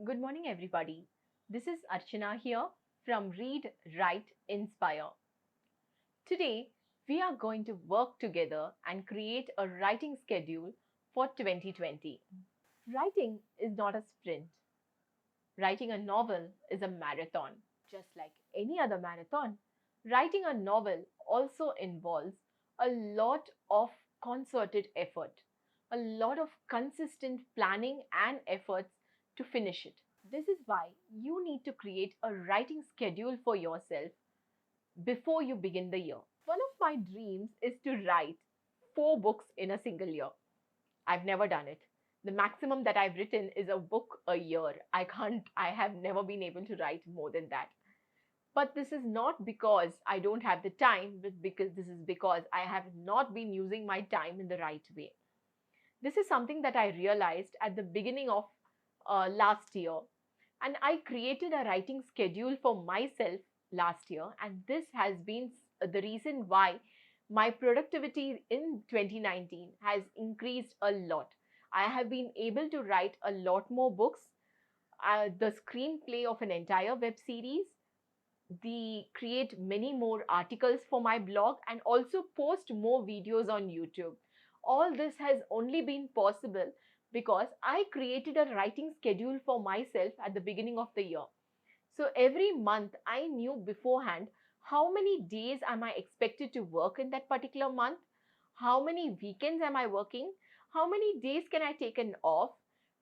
Good morning, everybody. This is Archana here from Read, Write, Inspire. Today, we are going to work together and create a writing schedule for 2020. Writing is not a sprint. Writing a novel is a marathon. Just like any other marathon, writing a novel also involves a lot of concerted effort, a lot of consistent planning and efforts to finish it. This is why you need to create a writing schedule for yourself before you begin the year. One of my dreams is to write 4 books in a single year. I've never done it. The maximum that I've written is a book a year. I have never been able to write more than that. But this is not because I don't have the time, but because this is because I have not been using my time in the right way. This is something that I realized at the beginning of last year. And I created a writing schedule for myself last year. And this has been the reason why my productivity in 2019 has increased a lot. I have been able to write a lot more books, the screenplay of an entire web series, create many more articles for my blog, and also post more videos on YouTube. All this has only been possible because I created a writing schedule for myself at the beginning of the year. So every month I knew beforehand how many days am I expected to work in that particular month, how many weekends am I working, how many days can I take an off,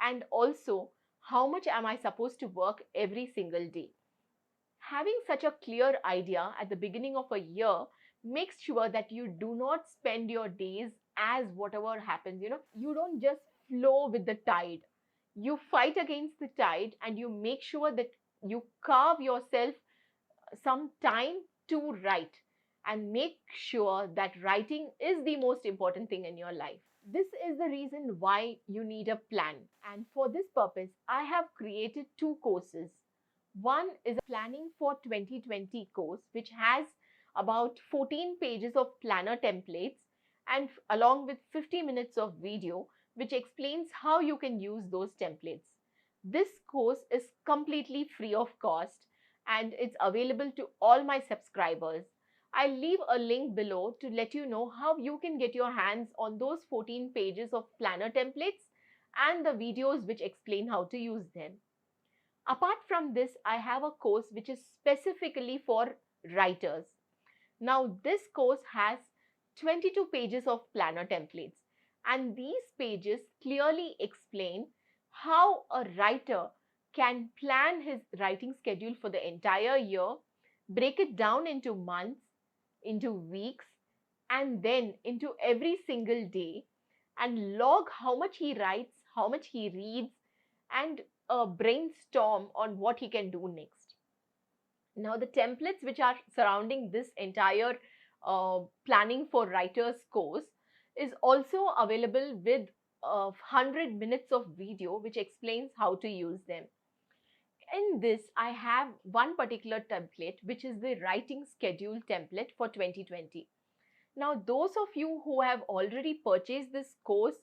and also how much am I supposed to work every single day. Having such a clear idea at the beginning of a year makes sure that you do not spend your days as whatever happens. You don't just flow with the tide. You fight against the tide and you make sure that you carve yourself some time to write and make sure that writing is the most important thing in your life. This is the reason why you need a plan. And for this purpose, I have created 2 courses. One is a Planning for 2020 course, which has about 14 pages of planner templates and along with 50 minutes of video, which explains how you can use those templates. This course is completely free of cost and it's available to all my subscribers. I'll leave a link below to let you know how you can get your hands on those 14 pages of planner templates and the videos which explain how to use them. Apart from this, I have a course which is specifically for writers. Now, this course has 22 pages of planner templates, and these pages clearly explain how a writer can plan his writing schedule for the entire year, break it down into months, into weeks, and then into every single day, and log how much he writes, how much he reads, and brainstorm on what he can do next. Now, the templates which are surrounding this entire Planning for Writers course is also available with 100 minutes of video which explains how to use them. In this, I have one particular template which is the writing schedule template for 2020. Now, those of you who have already purchased this course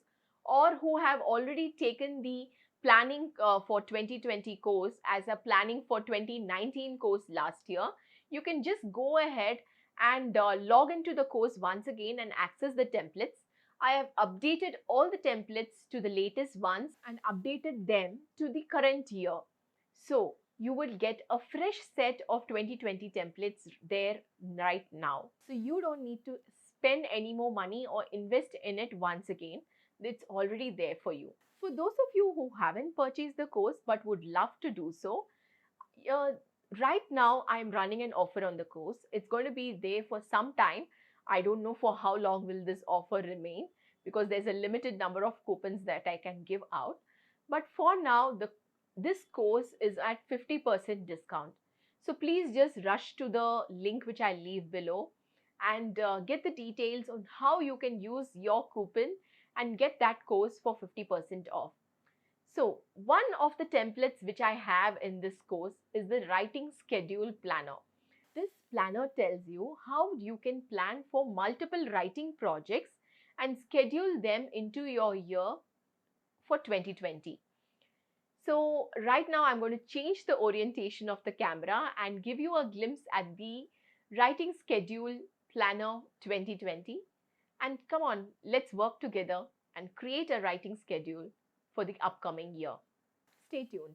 or who have already taken the Planning for 2020 course as a Planning for 2019 course last year, you can just go ahead and log into the course once again and access the templates. I have updated all the templates to the latest ones and updated them to the current year. So you will get a fresh set of 2020 templates there right now. So you don't need to spend any more money or invest in it once again. It's already there for you. For those of you who haven't purchased the course but would love to do so, right now I'm running an offer on the course. It's going to be there for some time. I don't know for how long will this offer remain because there's a limited number of coupons that I can give out. But for now, this course is at 50% discount. So please just rush to the link which I leave below and get the details on how you can use your coupon and get that course for 50% off. So one of the templates which I have in this course is the Writing Schedule Planner. This planner tells you how you can plan for multiple writing projects and schedule them into your year for 2020. So right now I'm going to change the orientation of the camera and give you a glimpse at the writing schedule planner 2020. And come on, let's work together and create a writing schedule for the upcoming year. Stay tuned.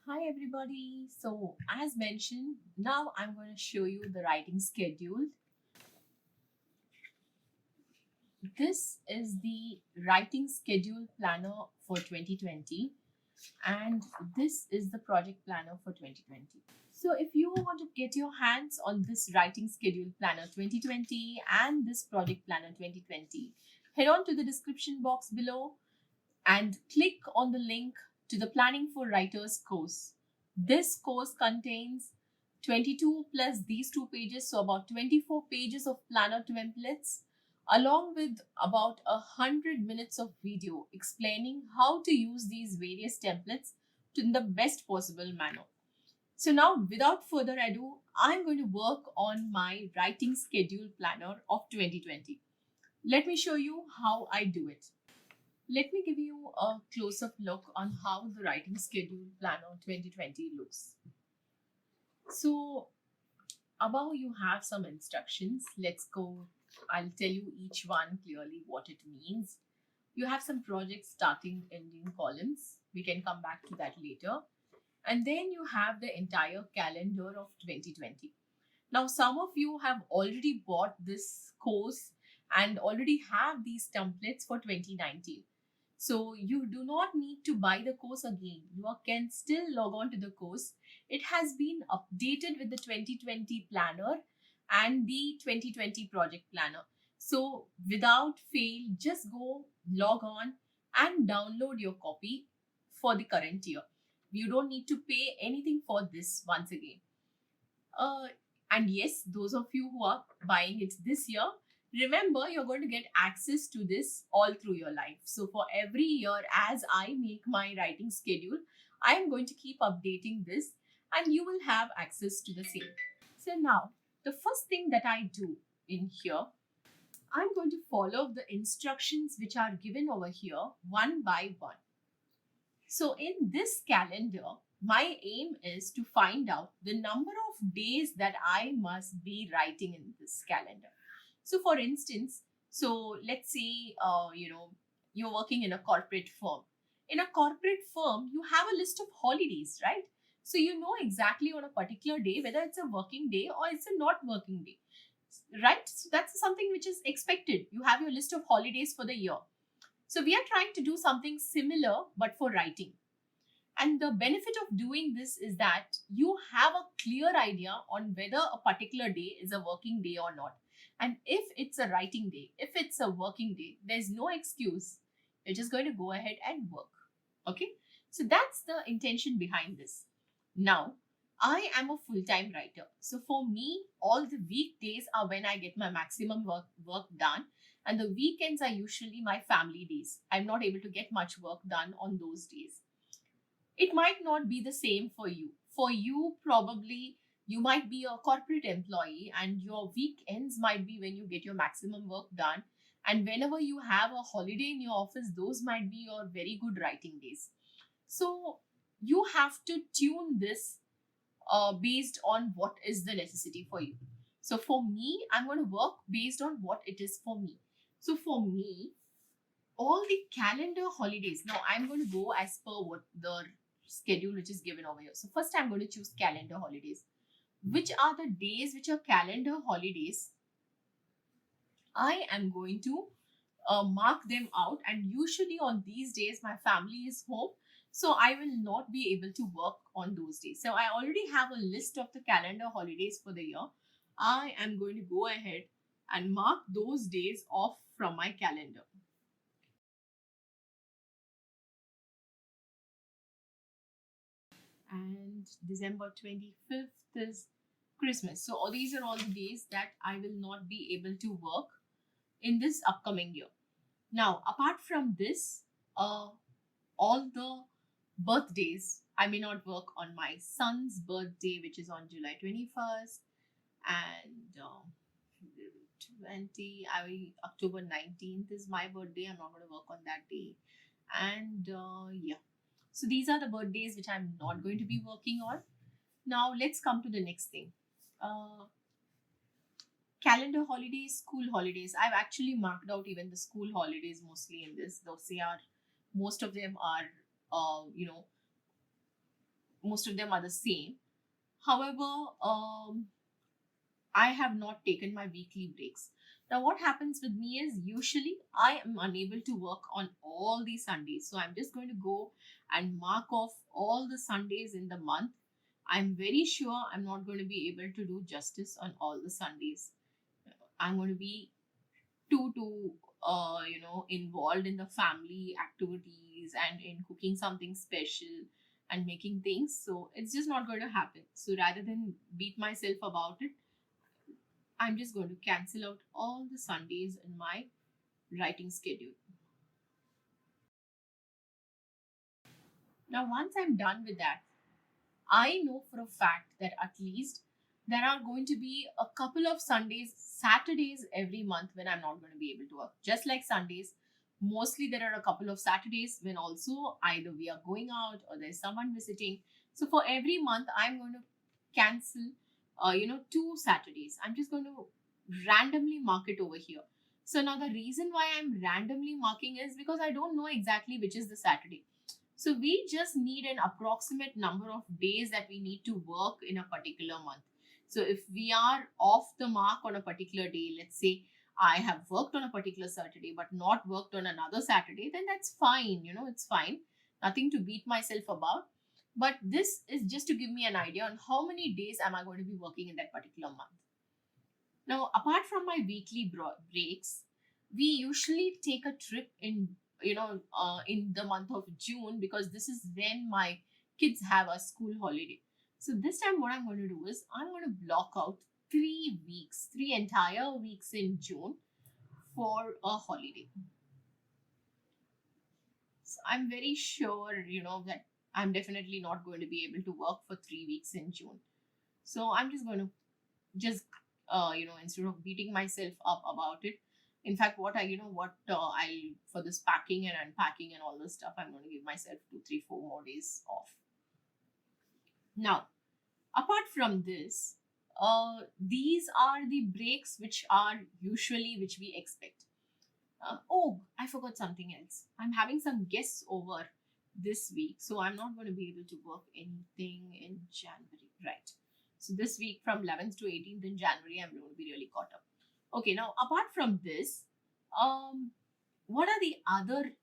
Hi everybody. So as mentioned, now I'm going to show you the writing schedule. This is the writing schedule planner for 2020 and this is the project planner for 2020. So if you want to get your hands on this writing schedule planner 2020 and this project planner 2020, head on to the description box below and click on the link to the Planning for Writers course. This course contains 22 plus these 2 pages, so about 24 pages of planner templates, along with about 100 minutes of video explaining how to use these various templates in the best possible manner. So now, without further ado, I'm going to work on my writing schedule planner of 2020. Let me show you how I do it. Let me give you a close-up look on how the writing schedule planner 2020 looks. So above you have some instructions. Let's go. I'll tell you each one clearly what it means. You have some projects starting, ending columns. We can come back to that later. And then you have the entire calendar of 2020. Now, some of you have already bought this course and already have these templates for 2019. So you do not need to buy the course again. You can still log on to the course. It has been updated with the 2020 planner and the 2020 project planner. So without fail, just go log on and download your copy for the current year. You don't need to pay anything for this once again. And yes, those of you who are buying it this year, remember you're going to get access to this all through your life. So for every year, as I make my writing schedule, I am going to keep updating this and you will have access to the same. So now, the first thing that I do in here, I'm going to follow the instructions which are given over here one by one. So in this calendar, my aim is to find out the number of days that I must be writing in this calendar. So for instance, so let's say, you're working in a corporate firm. In a corporate firm, you have a list of holidays, right? So you know exactly on a particular day whether it's a working day or it's a not working day, right? So that's something which is expected. You have your list of holidays for the year. So we are trying to do something similar but for writing. And the benefit of doing this is that you have a clear idea on whether a particular day is a working day or not. And if it's a writing day, if it's a working day, there's no excuse. You're just going to go ahead and work. Okay. So that's the intention behind this. Now, I am a full-time writer. So for me, all the weekdays are when I get my maximum work done. And the weekends are usually my family days. I'm not able to get much work done on those days. It might not be the same for you. For you, probably you might be a corporate employee and your weekends might be when you get your maximum work done. And whenever you have a holiday in your office, those might be your very good writing days. So you have to tune this based on what is the necessity for you. So for me, I'm going to work based on what it is for me. So for me, all the calendar holidays, now I'm going to go as per what the schedule which is given over here. So first I'm going to choose calendar holidays. Which are the days which are calendar holidays? I am going to mark them out, and usually on these days my family is home, so I will not be able to work on those days. So I already have a list of the calendar holidays for the year. I am going to go ahead and mark those days off from my calendar. And December 25th is Christmas. So all these are all the days that I will not be able to work in this upcoming year. Now, apart from this, all the birthdays, I may not work on my son's birthday, which is on July 21st, and October 19th is my birthday. I'm not going to work on that day. And yeah. So these are the birthdays which I'm not going to be working on. Now let's come to the next thing. Uh, Calendar holidays, school holidays. I've actually marked out even the school holidays mostly in this. Those they are, most of them are, most of them are the same. However, I have not taken my weekly breaks. Now, what happens with me is usually I am unable to work on all the Sundays. So I'm just going to go and mark off all the Sundays in the month. I'm very sure I'm not going to be able to do justice on all the Sundays. I'm going to be too involved in the family activities and in cooking something special and making things. So it's just not going to happen. So rather than beat myself about it, I'm just going to cancel out all the Sundays in my writing schedule. Now, once I'm done with that, I know for a fact that at least there are going to be a couple of Sundays, Saturdays every month when I'm not going to be able to work. Just like Sundays, mostly there are a couple of Saturdays when also either we are going out or there's someone visiting. So for every month, I'm going to cancel, 2 Saturdays. I'm just going to randomly mark it over here. So now the reason why I'm randomly marking is because I don't know exactly which is the Saturday. So we just need an approximate number of days that we need to work in a particular month. So if we are off the mark on a particular day, let's say I have worked on a particular Saturday but not worked on another Saturday, then that's fine. It's fine. Nothing to beat myself about. But this is just to give me an idea on how many days am I going to be working in that particular month. Now, apart from my weekly breaks, we usually take a trip in the month of June, because this is when my kids have a school holiday. So this time, what I'm going to do is I'm going to block out 3 weeks, 3 entire weeks in June for a holiday. So I'm very sure, that I'm definitely not going to be able to work for 3 weeks in June. So I'm just going to instead of beating myself up about it. In fact, I'll, for this packing and unpacking and all this stuff, I'm going to give myself 2, 3, 4 more days off. Now, apart from this, these are the breaks which we expect. Oh, I forgot something else. I'm having some guests over this week, so I'm not going to be able to work anything in January, right? So this week from 11th to 18th in January, I'm going to be really caught up. Okay, now apart from this, what are the other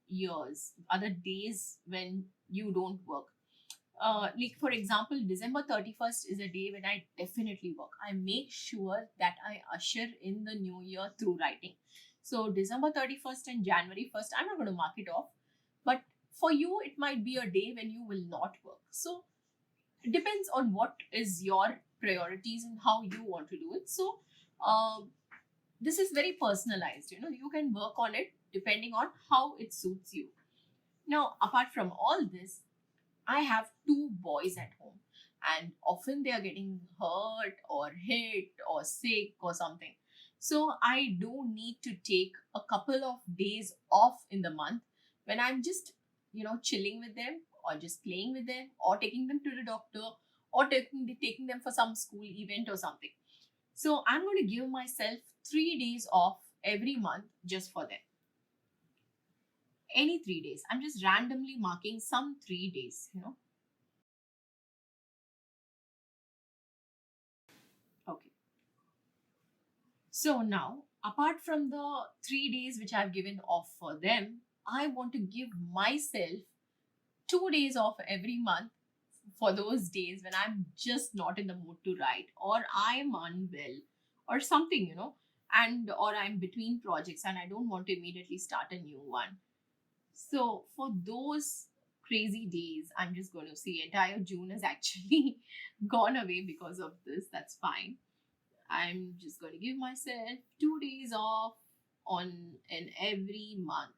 days when you don't work? Like for example, December 31st is a day when I definitely work. I make sure that I usher in the new year through writing. So December 31st and January 1st, I'm not going to mark it off. But for you, it might be a day when you will not work. So it depends on what is your priorities and how you want to do it. So this is very personalized. You can work on it depending on how it suits you. Now, apart from all this, I have 2 boys at home, and often they are getting hurt or hit or sick or something. So I do need to take a couple of days off in the month when I'm just, chilling with them or just playing with them or taking them to the doctor or taking them for some school event or something. So I'm going to give myself 3 days off every month just for them. Any 3 days. I'm just randomly marking some 3 days. Okay. So now, apart from the 3 days which I've given off for them, I want to give myself 2 days off every month for those days when I'm just not in the mood to write, or I'm unwell or something, and or I'm between projects and I don't want to immediately start a new one. So for those crazy days, I'm just going to see entire June has actually gone away because of this. That's fine. I'm just going to give myself 2 days off on in every month.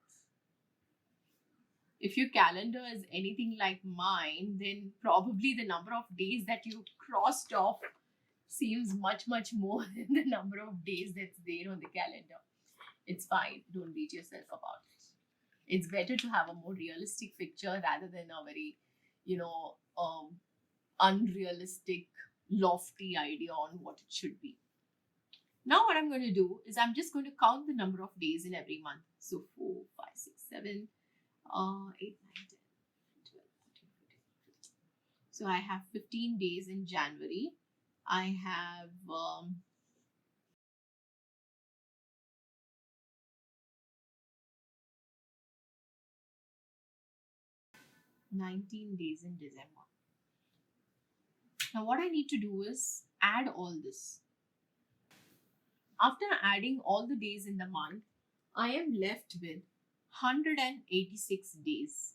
If your calendar is anything like mine, then probably the number of days that you crossed off seems much, much more than the number of days that's there on the calendar. It's fine. Don't beat yourself about it. It's better to have a more realistic picture rather than a very, you know, unrealistic, lofty idea on what it should be. Now, what I'm going to do is I'm just going to count the number of days in every month. So 4, 5, 6, 7, 8, 9, 10, 12, 13, 14, 15. So I have 15 days in January. I have 19 days in December. Now, what I need to do is add all this. After adding all the days in the month, I am left with 186 days.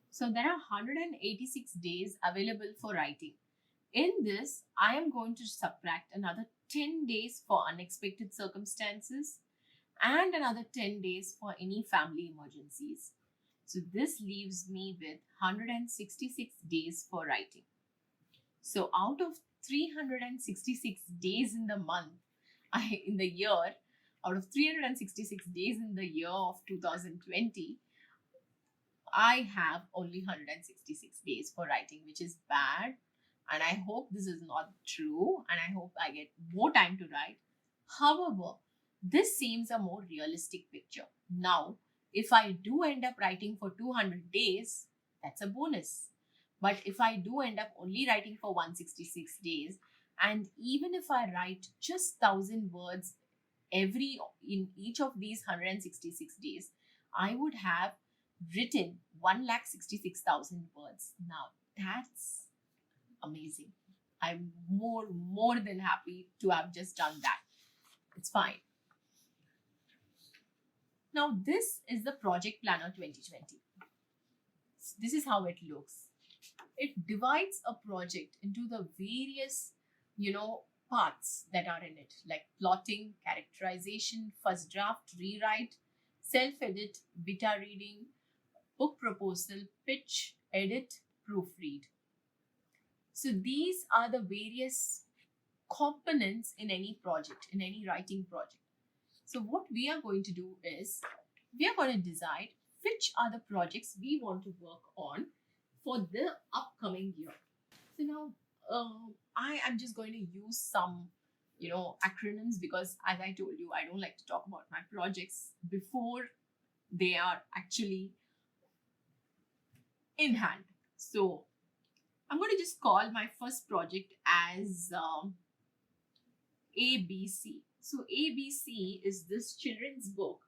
So there are 186 days available for writing. In this, I am going to subtract another 10 days for unexpected circumstances and another 10 days for any family emergencies. So this leaves me with 166 days for writing. So out of 366 days in the month, in the year, out of 366 days in the year of 2020, I have only 166 days for writing, which is bad. And I hope this is not true. And I hope I get more time to write. However, this seems a more realistic picture. Now, if I do end up writing for 200 days, that's a bonus. But if I do end up only writing for 166 days, and even if I write just 1,000 words in each of these 166 days, I would have written 166,000 words. Now that's amazing. I'm more than happy to have just done that. It's fine. Now this is the Project Planner 2020. This is how it looks. It divides a project into the various, parts that are in it, like plotting, characterization, first draft, rewrite, self-edit, beta reading, book proposal, pitch, edit, proofread. So these are the various components in any project, in any writing project. So what we are going to do is we are going to decide which are the projects we want to work on for the upcoming year. So now I am just going to use some acronyms, because as I told you, I don't like to talk about my projects before they are actually in hand. So I'm going to just call my first project as ABC. So ABC is this children's book,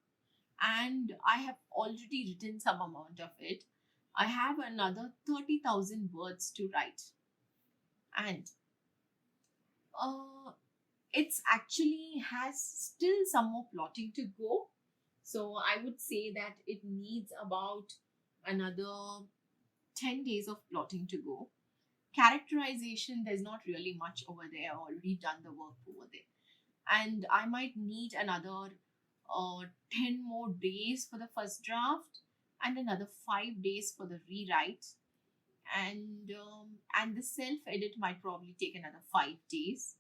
and I have already written some amount of it. I have another 30,000 words to write, and it's actually has still some more plotting to go. So I would say that it needs about another 10 days of plotting to go. Characterization, there's not really much over there. I've already done the work over there. And I might need another 10 more days for the first draft and another 5 days for the rewrite. And the self edit might probably take another 5 days.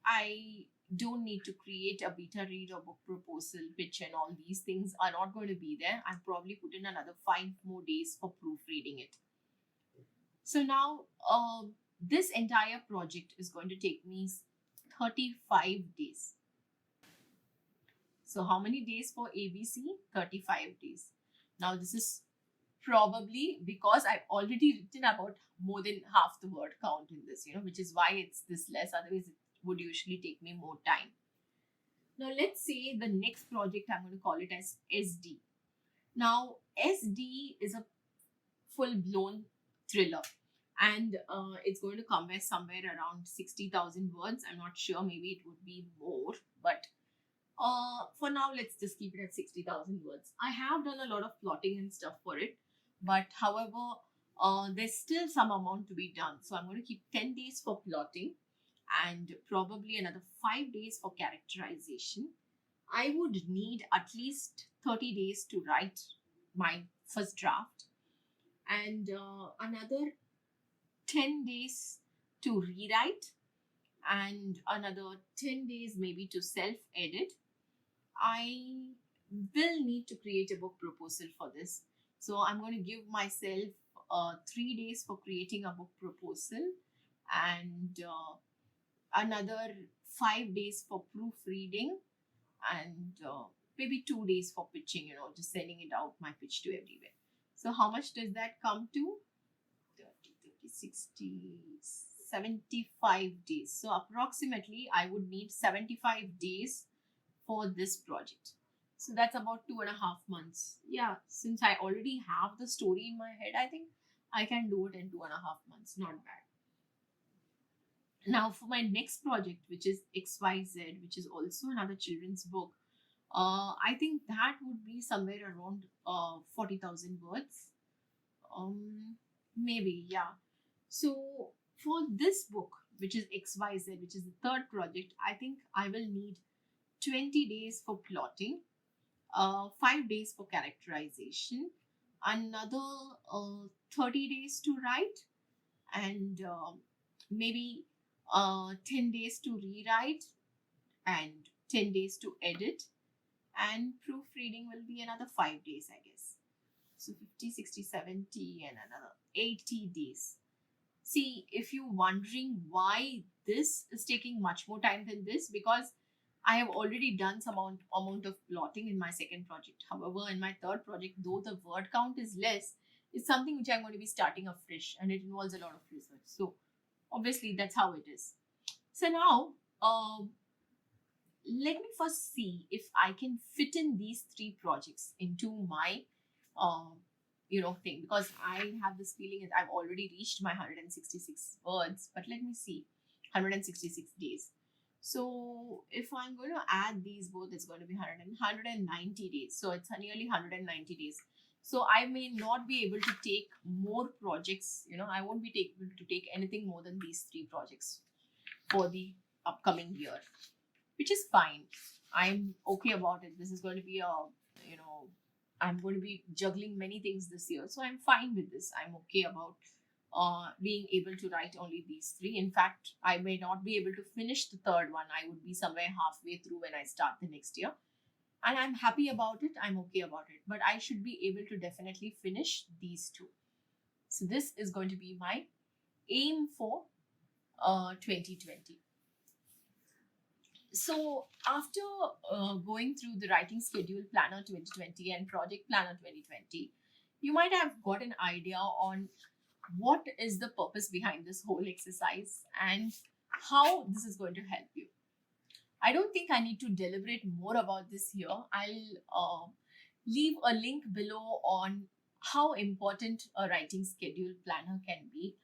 I don't need to create a beta read or book proposal, pitch, and all these things are not going to be there. I'll probably put in another 5 more days for proofreading it. So now this entire project is going to take me 35 days. So how many days for ABC? 35 days. Now this is probably because I've already written about more than half the word count in this, which is why it's this less. Otherwise, it would usually take me more time. Now let's say the next project, I'm going to call it as SD. Now SD is a full-blown thriller, and it's going to come somewhere around 60,000 words. I'm not sure, maybe it would be more, but for now let's just keep it at 60,000 words. I have done a lot of plotting and stuff for it, but however there's still some amount to be done. So I'm going to keep 10 days for plotting and probably another 5 days for characterization. I would need at least 30 days to write my first draft, and another 10 days to rewrite, and another 10 days maybe to self-edit. I will need to create a book proposal for this. So I'm going to give myself 3 days for creating a book proposal, and another 5 days for proofreading, and maybe 2 days for pitching, just sending it out, my pitch to everywhere. So how much does that come to? 30, 30, 60, 75 days. So approximately I would need 75 days for this project. So that's about 2.5 months. Yeah, since I already have the story in my head, I think I can do it in 2.5 months. Not bad. Now, for my next project, which is XYZ, which is also another children's book, I think that would be somewhere around 40,000 words. Maybe, yeah. So, for this book, which is XYZ, which is the third project, I think I will need 20 days for plotting, 5 days for characterization, another 30 days to write, and maybe 10 days to rewrite, and 10 days to edit, and proofreading will be another 5 days, I guess. So 50, 60, 70, and another 80 days. See, if you're wondering why this is taking much more time than this, because I have already done some amount of plotting in my second project. However, in my third project, though the word count is less, it's something which I'm going to be starting afresh, and it involves a lot of research. So obviously that's how it is. So now let me first see if I can fit in these 3 projects into my thing, because I have this feeling that I've already reached my 166 words, but let me see, 166 days. So if I'm going to add these both, it's going to be 190 days. So it's nearly 190 days. So I may not be able to take more projects. I won't be able to take anything more than these 3 projects for the upcoming year, which is fine. I'm okay about it. This is going to be I'm going to be juggling many things this year. So I'm fine with this. I'm okay about being able to write only these 3. In fact, I may not be able to finish the third one. I would be somewhere halfway through when I start the next year. And I'm happy about it. I'm okay about it. But I should be able to definitely finish these 2. So this is going to be my aim for 2020. So after going through the writing schedule planner 2020 and project planner 2020, you might have got an idea on what is the purpose behind this whole exercise and how this is going to help you. I don't think I need to deliberate more about this here. I'll leave a link below on how important a writing schedule planner can be,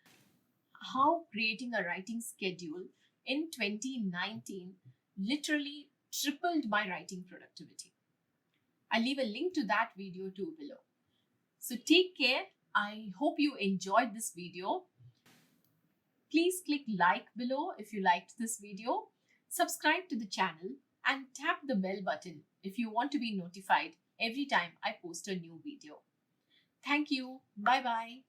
how creating a writing schedule in 2019 literally tripled my writing productivity. I'll leave a link to that video too below. So take care. I hope you enjoyed this video. Please click like below if you liked this video. Subscribe to the channel and tap the bell button if you want to be notified every time I post a new video. Thank you. Bye bye.